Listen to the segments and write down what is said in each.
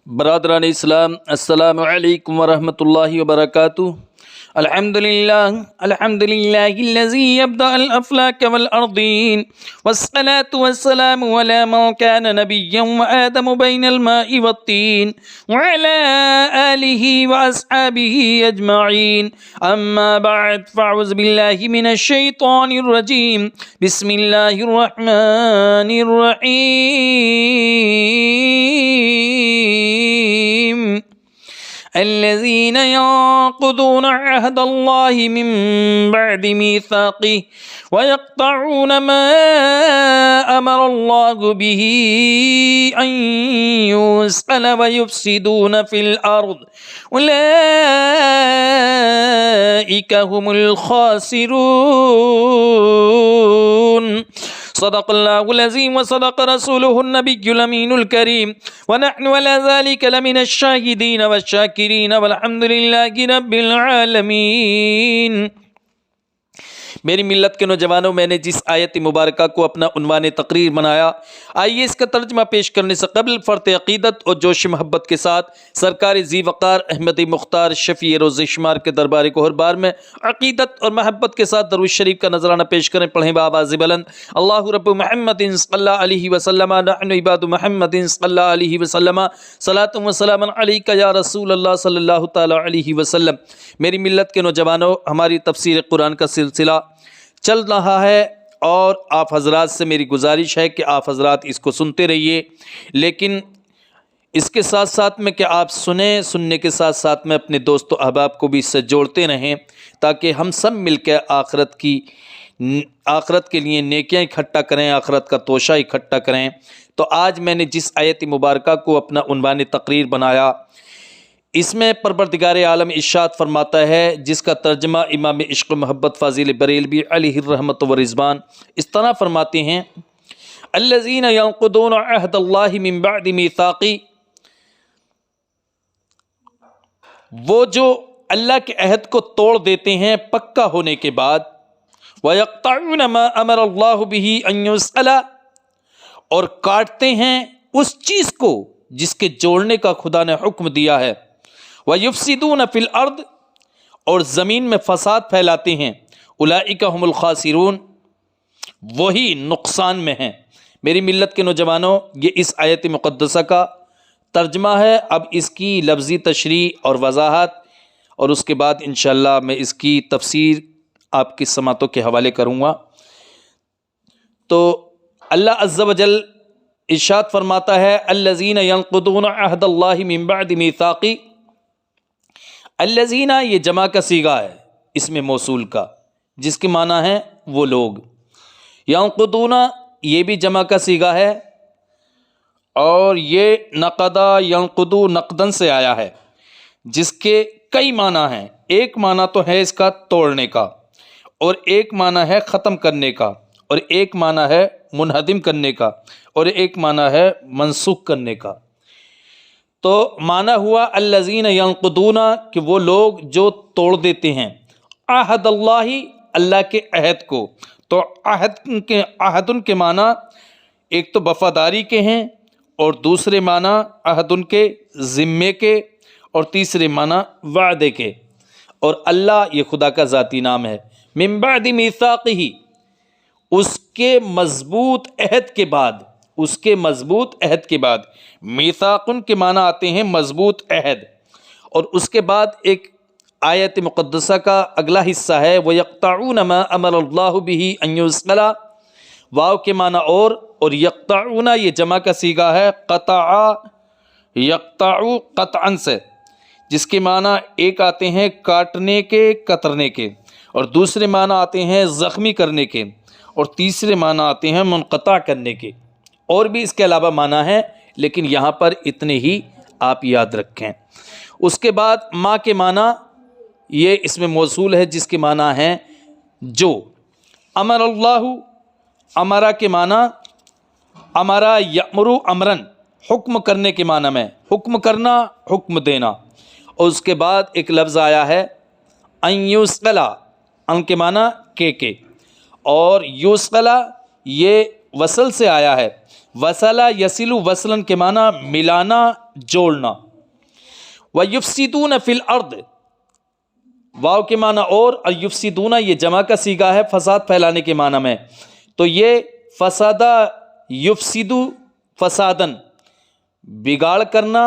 برادران اسلام، السلام علیکم ورحمۃ اللہ وبرکاتہ۔ الحمدللہ الذی یبدأ الافلاک والارضین والصلاة والسلام علی من کان نبیا وآدم بین الماء والطین وعلی آلہ واصحابہ اجمعین، اما بعد فاعوذ باللہ من الشیطان الرجیم، بسم اللہ الرحمن الرحیم۔ الذين ينقضون عهد الله من بعد ميثاقه ويقطعون ما أمر الله به أن يوصل ويفسدون في الأرض أولئك هم الخاسرون۔ صدق اللہ العظیم وصدق رسولہ النبی الامین الکریم، ونحن على ذلك لمن الشاہدین والشاکرین والحمد للہ رب العالمین۔ میری ملت کے نوجوانوں، میں نے جس آیت مبارکہ کو اپنا عنوان تقریر بنایا، آئیے اس کا ترجمہ پیش کرنے سے قبل فرط عقیدت اور جوش محبت کے ساتھ سرکار ذی وقار احمد مختار شفیع روز شمار کے دربار گوہر بار میں عقیدت اور محبت کے ساتھ درود شریف کا نذرانہ پیش کریں۔ پڑھیں بآواز بلند: اللہ رب محمد صلی اللہ علیہ وسلم، نحن عباد محمد صلی اللہ علیہ وسلم، صلاۃ و سلام علیک یا رسول اللہ صلی اللہ تعالی علیہ وسلم۔ میری ملت کے نوجوانوں، ہماری تفسیر قرآن کا سلسلہ چل رہا ہے اور آپ حضرات سے میری گزارش ہے کہ آپ حضرات اس کو سنتے رہیے، لیکن اس کے ساتھ ساتھ میں کہ آپ سننے کے ساتھ ساتھ میں اپنے دوست و احباب کو بھی اس سے جوڑتے رہیں، تاکہ ہم سب مل کے آخرت کے لیے نیکیاں اکٹھا کریں، آخرت کا توشہ اکٹھا کریں۔ تو آج میں نے جس آیت مبارکہ کو اپنا عنوان تقریر بنایا، اس میں پروردگار عالم ارشاد فرماتا ہے، جس کا ترجمہ امام عشق و محبت فاضل بریلوی علیہ الرحمۃ و رضوان اس طرح فرماتے ہیں: الذین ینقضون عہد اللہ من بعد میثاقہ، وہ جو اللہ کے عہد کو توڑ دیتے ہیں پکا ہونے کے بعد، وَيَقْطَعُونَ مَا أَمَرَ اللَّهُ بِهِ أَن يُوصَلَ، اور کاٹتے ہیں اس چیز کو جس کے جوڑنے کا خدا نے حکم دیا ہے، وَيُفْسِدُونَ فِي الْأَرْضِ، اور زمین میں فساد پھیلاتے ہیں، اولئک هم الخاسرون، وہی نقصان میں ہیں۔ میری ملت کے نوجوانوں، یہ اس آیت مقدسہ کا ترجمہ ہے۔ اب اس کی لفظی تشریح اور وضاحت، اور اس کے بعد انشاءاللہ میں اس کی تفسیر آپ کی سماعتوں کے حوالے کروں گا۔ تو اللہ عز و جل ارشاد فرماتا ہے: الذین ینقضون عہد اللہ من بعد میثاقہ۔ الذین یہ جمع کا صیغہ ہے اسم موصول کا، جس کے معنی ہے وہ لوگ۔ ینقضون یہ بھی جمع کا صیغہ ہے، اور یہ نقدا ینقضو نقدن سے آیا ہے، جس کے کئی معنی ہیں۔ ایک معنی تو ہے اس کا توڑنے کا، اور ایک معنی ہے ختم کرنے کا، اور ایک معنی ہے منہدم کرنے کا، اور ایک معنی ہے منسوخ کرنے کا۔ تو معنی ہوا الذین ینقضون، کہ وہ لوگ جو توڑ دیتے ہیں عہد اللہ، اللہ کے عہد کو۔ تو عہد ان کے معنی ایک تو وفاداری کے ہیں، اور دوسرے معنی عہد ان کے ذمے کے، اور تیسرے معنی وعدے کے۔ اور اللہ یہ خدا کا ذاتی نام ہے۔ من بعد میثاقہ، اس کے مضبوط عہد کے بعد، اس کے مضبوط عہد کے بعد۔ میثاقن کے معنی آتے ہیں مضبوط عہد۔ اور اس کے بعد ایک آیت مقدسہ کا اگلا حصہ ہے: وَيَقْطَعُونَ مَا أَمَرَ اللَّهُ بِهِ أَن يُوصَلَ، واو کے معنی اور یقطعون یہ جمع کا صیغہ ہے قطع، یقطع قطعا سے، جس کے معنی ایک آتے ہیں کاٹنے کے، کترنے کے، اور دوسرے معنی آتے ہیں زخمی کرنے کے، اور تیسرے معنی آتے ہیں منقطع کرنے کے۔ اور بھی اس کے علاوہ معنی ہے، لیکن یہاں پر اتنے ہی آپ یاد رکھیں۔ اس کے بعد ما کے معنی یہ اس میں موصول ہے، جس کے معنی ہیں جو۔ امر اللہ، امرا کے معنی امرا یامرو امرن، حکم کرنے کے معنی میں، حکم کرنا، حکم دینا۔ اور اس کے بعد ایک لفظ آیا ہے ان یوصلا، ان کے معنی کے، اور یوصلا یہ وصل سے آیا ہے. وصلہ یسلو وصلاً کے معنی ملانا جوڑنا. وَيُفْسِدُونَ فِي الْأَرْضِ واو کے معنی اور یفسدون یہ جمع کا صیغہ ہے فساد پھیلانے کے معنی میں. تو یہ فسادہ یفسدو فسادن بگاڑ کرنا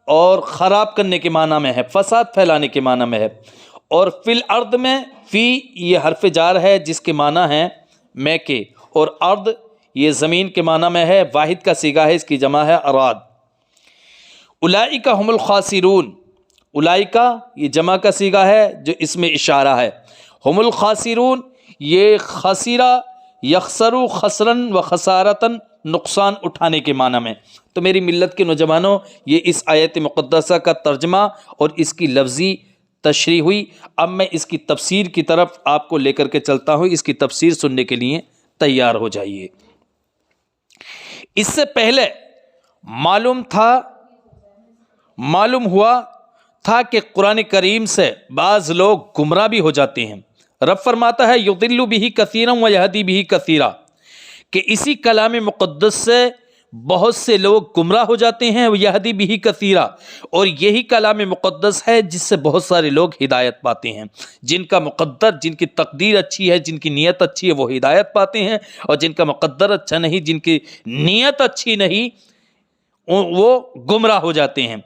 اور خراب کرنے کے معنی میں ہے، فساد پھیلانے کے معنی میں ہے. اور فی الارض میں فی یہ حرف جار ہے جس کے معنی ہے میں کے، اور ارض یہ زمین کے معنی میں ہے، واحد کا صیغہ ہے، اس کی جمع ہے اراد. اولئک هم الخاسرون اولئکا یہ جمع کا صیغہ ہے جو اس میں اشارہ ہے. ہم الخاسرون یہ خسرہ یخسرو خسرن و خسارتن نقصان اٹھانے کے معنی میں. تو میری ملت کے نوجوانوں یہ اس آیت مقدسہ کا ترجمہ اور اس کی لفظی تشریح ہوئی. اب میں اس کی تفسیر کی طرف آپ کو لے کر کے چلتا ہوں. اس کی تفسیر سننے کے لیے تیار ہو جائیے. اس سے پہلے معلوم ہوا تھا کہ قرآن کریم سے بعض لوگ گمراہ بھی ہو جاتے ہیں. رب فرماتا ہے یضل بہ کثیرا و یہدی بہ کثیرا کہ اسی کلام مقدس سے بہت سے لوگ گمراہ ہو جاتے ہیں. یہدی بہ کثیرا اور یہی کلام مقدس ہے جس سے بہت سارے لوگ ہدایت پاتے ہیں. جن کا مقدر جن کی تقدیر اچھی ہے جن کی نیت اچھی ہے وہ ہدایت پاتے ہیں، اور جن کا مقدر اچھا نہیں جن کی نیت اچھی نہیں وہ گمراہ ہو جاتے ہیں.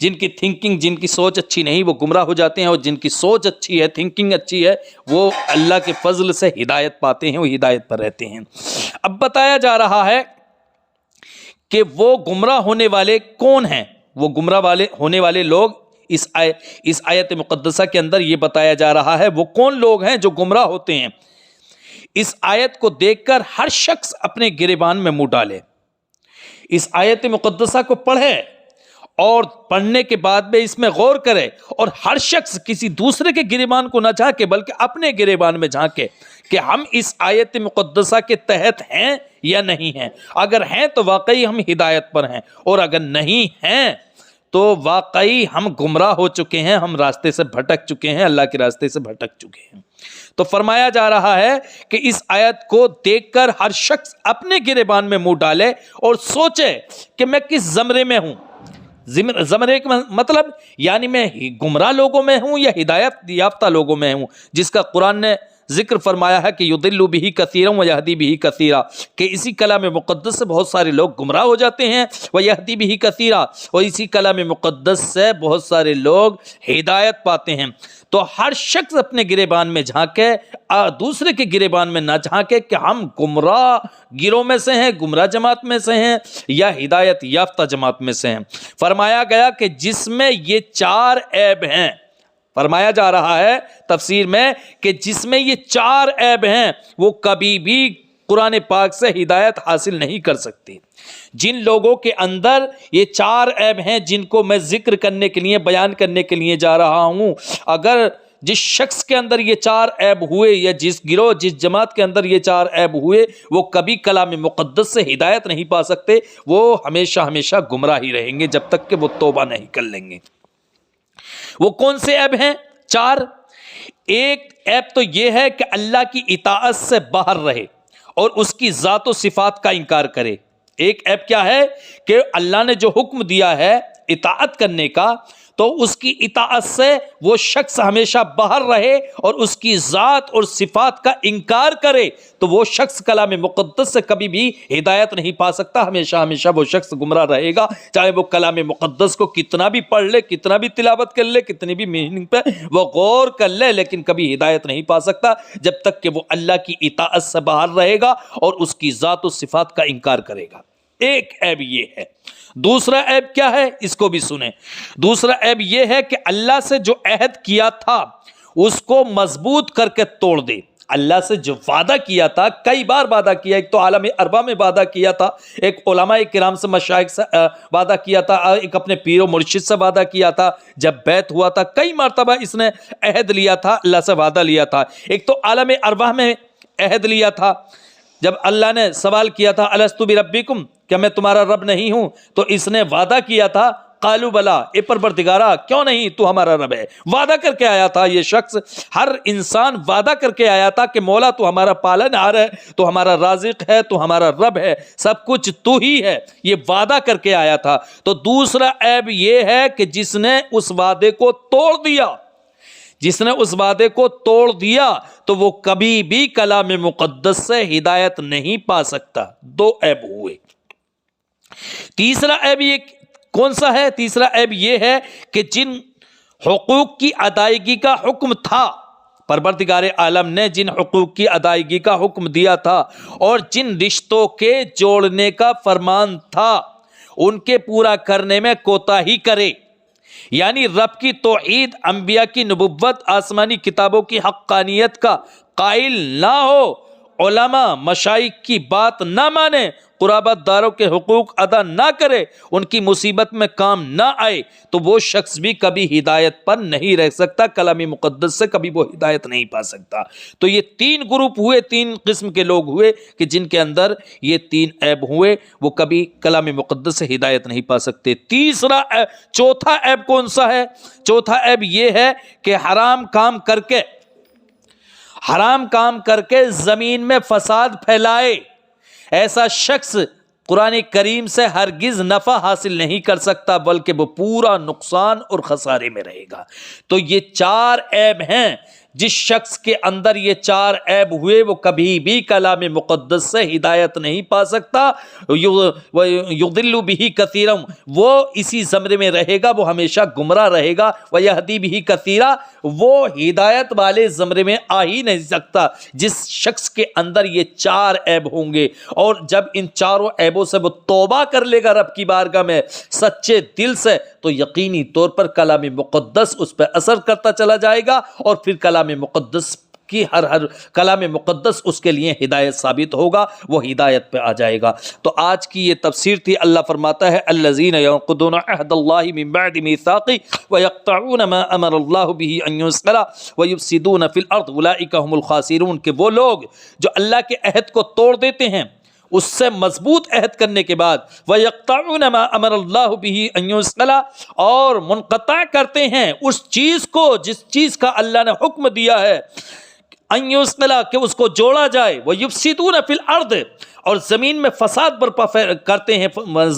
جن کی تھنکنگ جن کی سوچ اچھی نہیں وہ گمراہ ہو جاتے ہیں، اور جن کی سوچ اچھی ہے تھنکنگ اچھی ہے وہ اللہ کے فضل سے ہدایت پاتے ہیں، وہ ہدایت پر رہتے ہیں. اب بتایا جا رہا ہے کہ وہ گمراہ ہونے والے کون ہیں. وہ گمراہ ہونے والے لوگ اس آیت مقدسہ کے اندر یہ بتایا جا رہا ہے وہ کون لوگ ہیں جو گمراہ ہوتے ہیں. اس آیت کو دیکھ کر ہر شخص اپنے گریبان میں منہ ڈالے، اس آیت مقدسہ کو پڑھے اور پڑھنے کے بعد میں اس میں غور کرے، اور ہر شخص کسی دوسرے کے گریبان کو نہ جھانکے بلکہ اپنے گریبان میں جھانکے کہ ہم اس آیت مقدسہ کے تحت ہیں یا نہیں ہیں. اگر ہیں تو واقعی ہم ہدایت پر ہیں، اور اگر نہیں ہیں تو واقعی ہم گمراہ ہو چکے ہیں، ہم راستے سے بھٹک چکے ہیں، اللہ کے راستے سے بھٹک چکے ہیں. تو فرمایا جا رہا ہے کہ اس آیت کو دیکھ کر ہر شخص اپنے گریبان میں منہ ڈالے اور سوچے کہ میں کس زمرے میں ہوں. زمرے کا مطلب یعنی میں گمراہ لوگوں میں ہوں یا ہدایت یافتہ لوگوں میں ہوں، جس کا قرآن نے ذکر فرمایا ہے کہ یضل بہ کثیرا و یہدی بہ کثیرا کہ اسی کلام مقدس سے بہت سارے لوگ گمراہ ہو جاتے ہیں، و یہدی بہ کثیرا اور اسی کلام مقدس سے بہت سارے لوگ ہدایت پاتے ہیں. تو ہر شخص اپنے گریبان میں جھانکے، دوسرے کے گریبان میں نہ جھانکے کہ ہم گمراہ گروہ میں سے ہیں، گمراہ جماعت میں سے ہیں یا ہدایت یافتہ جماعت میں سے ہیں. فرمایا گیا کہ جس میں یہ 4 عیب ہیں، فرمایا جا رہا ہے تفسیر میں کہ جس میں یہ 4 عیب ہیں وہ کبھی بھی قرآن پاک سے ہدایت حاصل نہیں کر سکتی. جن لوگوں کے اندر یہ 4 عیب ہیں جن کو میں ذکر کرنے کے لیے بیان کرنے کے لیے جا رہا ہوں، اگر جس شخص کے اندر یہ 4 عیب ہوئے یا جس گروہ جس جماعت کے اندر یہ 4 عیب ہوئے وہ کبھی کلام مقدس سے ہدایت نہیں پا سکتے، وہ ہمیشہ ہمیشہ گمراہ ہی رہیں گے جب تک کہ وہ توبہ نہیں کر لیں گے. وہ کون سے عیب ہیں؟ 4. ایک عیب تو یہ ہے کہ اللہ کی اطاعت سے باہر رہے اور اس کی ذات و صفات کا انکار کرے. ایک عیب کیا ہے کہ اللہ نے جو حکم دیا ہے اطاعت کرنے کا تو اس کی اطاعت سے وہ شخص ہمیشہ باہر رہے اور اس کی ذات اور صفات کا انکار کرے تو وہ شخص کلام مقدس سے کبھی بھی ہدایت نہیں پا سکتا. ہمیشہ ہمیشہ وہ شخص گمراہ رہے گا، چاہے وہ کلام مقدس کو کتنا بھی پڑھ لے، کتنا بھی تلاوت کر لے، کتنی بھی میننگ پہ وہ غور کر لے، لیکن کبھی ہدایت نہیں پا سکتا جب تک کہ وہ اللہ کی اطاعت سے باہر رہے گا اور اس کی ذات و صفات کا انکار کرے گا. ایک عیب یہ ہے. دوسرا عیب کیا ہے اس کو بھی سنیں. دوسرا عیب یہ ہے کہ اللہ سے جو عہد کیا تھا اس کو مضبوط کر کے توڑ دے. اللہ سے جو وعدہ کیا تھا، کئی بار وعدہ کیا، ایک تو عالم اربع میں وعدہ کیا تھا، ایک علماء کرام سے مشائخ سے وعدہ کیا تھا، ایک اپنے پیر و مرشد سے وعدہ کیا تھا، جب بیعت ہوا تھا کئی مرتبہ اس نے عہد لیا تھا، اللہ سے وعدہ لیا تھا. ایک تو عالم ارواح میں عہد لیا تھا، جب اللہ نے سوال کیا تھا الستو بربکم، کیا میں تمہارا رب نہیں ہوں، تو اس نے وعدہ کیا تھا قالوا بلا، اے پروردگارا کیوں نہیں تو ہمارا رب ہے۔ وعدہ کر کے آیا تھا یہ شخص، ہر انسان وعدہ کر کے آیا تھا کہ مولا تو ہمارا پالنہار ہے، تو ہمارا رازق ہے، تو ہمارا رب ہے، سب کچھ تو ہی ہے، یہ وعدہ کر کے آیا تھا۔ تو دوسرا عیب یہ ہے کہ جس نے اس وعدے کو توڑ دیا، جس نے اس وعدے کو توڑ دیا تو وہ کبھی بھی کلام مقدس سے ہدایت نہیں پا سکتا۔ دو عیب ہوئے۔ تیسرا عیب یہ کون سا ہے؟ تیسرا عیب یہ ہے کہ جن حقوق کی ادائیگی کا حکم تھا، پروردگار عالم نے جن حقوق کی ادائیگی کا حکم دیا تھا اور جن رشتوں کے جوڑنے کا فرمان تھا، ان کے پورا کرنے میں کوتاہی کرے، یعنی رب کی توحید، انبیاء کی نبوت، آسمانی کتابوں کی حقانیت کا قائل نہ ہو، علماء مشائخ کی بات نہ مانے، قرابت داروں کے حقوق ادا نہ کرے، ان کی مصیبت میں کام نہ آئے، تو وہ شخص بھی کبھی ہدایت پر نہیں رہ سکتا، کلام مقدس سے کبھی وہ ہدایت نہیں پا سکتا۔ تو یہ تین گروپ ہوئے، تین قسم کے لوگ ہوئے کہ جن کے اندر یہ تین عیب ہوئے، وہ کبھی کلام مقدس سے ہدایت نہیں پا سکتے۔ چوتھا عیب کون سا ہے؟ چوتھا عیب یہ ہے کہ حرام کام کر کے زمین میں فساد پھیلائے۔ ایسا شخص قرآن کریم سے ہرگز نفع حاصل نہیں کر سکتا، بلکہ وہ پورا نقصان اور خسارے میں رہے گا۔ تو یہ چار عیب ہیں، جس شخص کے اندر یہ چار عیب ہوئے وہ کبھی بھی کلام مقدس سے ہدایت نہیں پا سکتا۔ یضل بہ کثیرا، وہ اسی زمرے میں رہے گا، وہ ہمیشہ گمراہ رہے گا۔ ویہدی بہ کثیرا، وہ ہدایت والے زمرے میں آ ہی نہیں سکتا جس شخص کے اندر یہ چار عیب ہوں گے۔ اور جب ان چاروں عیبوں سے وہ توبہ کر لے گا رب کی بارگاہ میں سچے دل سے، تو یقینی طور پر کلام مقدس اس پہ اثر کرتا چلا جائے گا، اور پھر کلام مقدس کی ہر کلام مقدس اس کے لیے ہدایت ثابت ہوگا، وہ ہدایت پہ آ جائے گا۔ تو آج کی یہ تفسیر تھی۔ اللہ فرماتا ہے الذین ینقضون عہد اللہ من بعد میثاقہ ویقطعون ما امر اللہ بہ ان یوصل ویفسدون فی الارض اولئک هم الخاسرون، کہ وہ لوگ جو اللہ کے عہد کو توڑ دیتے ہیں، اس سے مضبوط عہد کرنے کے بعد وَيَقْطَعُونَ مَا أَمَرَ اللَّهُ بِهِ أَن يُوصَلَ، اور منقطع کرتے ہیں اس چیز کو جس چیز کا اللہ نے حکم دیا ہے ان یوصل، کہ اس کو جوڑا جائے، وَيُفْسِدُونَ فِي الْأَرْضِ، اور زمین میں فساد برپا کرتے ہیں،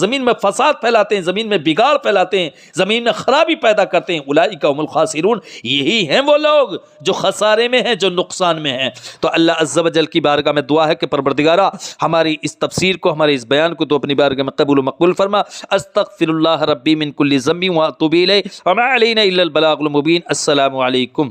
زمین میں فساد پھیلاتے ہیں، زمین میں بگاڑ پھیلاتے ہیں، زمین میں خرابی پیدا کرتے ہیں، اولئک هم الخاسرون، یہی ہیں وہ لوگ جو خسارے میں ہیں، جو نقصان میں ہیں۔ تو اللہ عز و جل کی بارگاہ میں دعا ہے کہ پروردگارا ہماری اس تفسیر کو، ہمارے اس بیان کو تو اپنی بارگاہ میں قبول و مقبول فرما۔ استغفر اللہ ربی من کل ذنب واتوب الیہ وما علینا الا البلاغ المبین۔ السلام علیکم۔